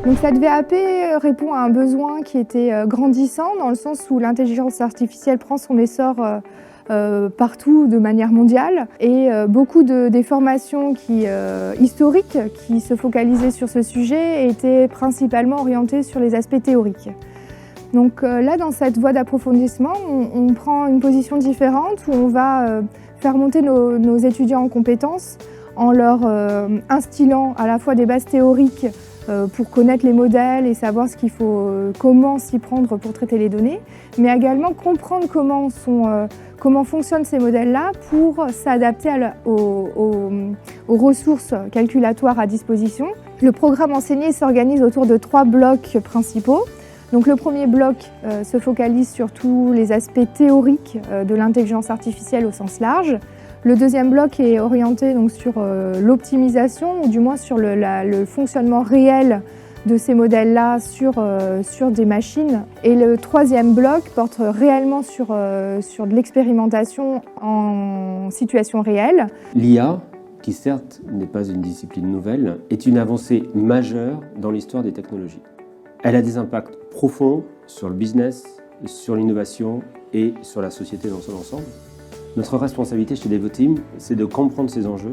Donc cette VAP répond à un besoin qui était grandissant dans le sens où l'intelligence artificielle prend son essor partout de manière mondiale et beaucoup des formations historiques qui se focalisaient sur ce sujet étaient principalement orientées sur les aspects théoriques. Donc là, dans cette voie d'approfondissement, on prend une position différente où on va faire monter nos étudiants en compétences en leur instillant à la fois des bases théoriques pour connaître les modèles et savoir comment s'y prendre pour traiter les données, mais également comprendre comment fonctionnent ces modèles-là pour s'adapter aux ressources calculatoires à disposition. Le programme enseigné s'organise autour de 3 blocs principaux. Donc le premier bloc se focalise sur tous les aspects théoriques de l'intelligence artificielle au sens large. Le deuxième bloc est orienté donc, sur l'optimisation, ou du moins sur le fonctionnement réel de ces modèles-là sur des machines. Et le troisième bloc porte réellement sur de l'expérimentation en situation réelle. L'IA, qui certes n'est pas une discipline nouvelle, est une avancée majeure dans l'histoire des technologies. Elle a des impacts profonds sur le business, sur l'innovation et sur la société dans son ensemble. Notre responsabilité chez Devoteam, c'est de comprendre ces enjeux,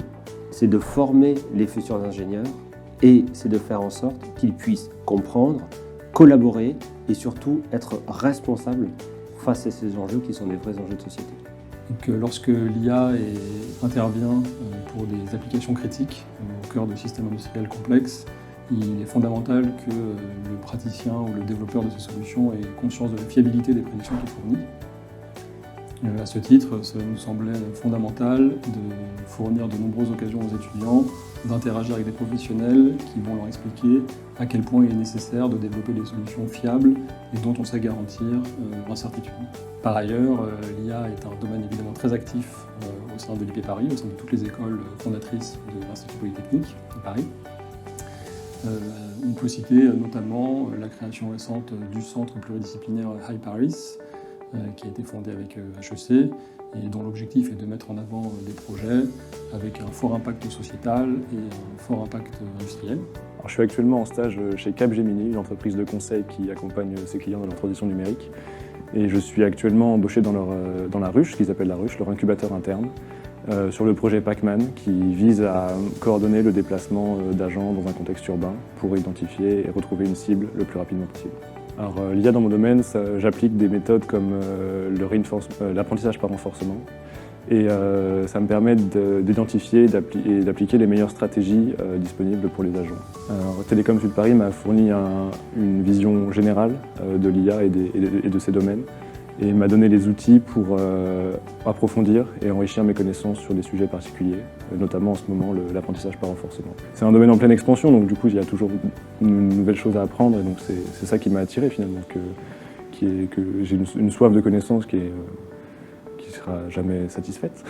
c'est de former les futurs ingénieurs et c'est de faire en sorte qu'ils puissent comprendre, collaborer et surtout être responsables face à ces enjeux qui sont des vrais enjeux de société. Donc, lorsque l'IA intervient pour des applications critiques au cœur de systèmes industriels complexes, il est fondamental que le praticien ou le développeur de ces solutions ait conscience de la fiabilité des prédictions qu'il fournit. À ce titre, ça nous semblait fondamental de fournir de nombreuses occasions aux étudiants d'interagir avec des professionnels qui vont leur expliquer à quel point il est nécessaire de développer des solutions fiables et dont on sait garantir l'incertitude. Par ailleurs, l'IA est un domaine évidemment très actif au sein de l'IP Paris, au sein de toutes les écoles fondatrices de l'Institut Polytechnique de Paris. On peut citer notamment la création récente du centre pluridisciplinaire High Paris, qui a été fondé avec HEC et dont l'objectif est de mettre en avant des projets avec un fort impact sociétal et un fort impact industriel. Alors, je suis actuellement en stage chez Capgemini, une entreprise de conseil qui accompagne ses clients dans leur transition numérique. Et je suis actuellement embauché dans la ruche, ce qu'ils appellent la ruche, leur incubateur interne, sur le projet Pac-Man qui vise à coordonner le déplacement d'agents dans un contexte urbain pour identifier et retrouver une cible le plus rapidement possible. Alors, l'IA dans mon domaine, j'applique des méthodes comme l'apprentissage par renforcement et ça me permet d'identifier et d'appliquer les meilleures stratégies disponibles pour les agents. Alors, Télécom Sud Paris m'a fourni une vision générale de l'IA et de ces domaines et m'a donné les outils pour approfondir et enrichir mes connaissances sur des sujets particuliers, notamment en ce moment l'apprentissage par renforcement. C'est un domaine en pleine expansion, donc du coup il y a toujours une nouvelle chose à apprendre et donc c'est ça qui m'a attiré finalement, que j'ai une soif de connaissances qui sera jamais satisfaite.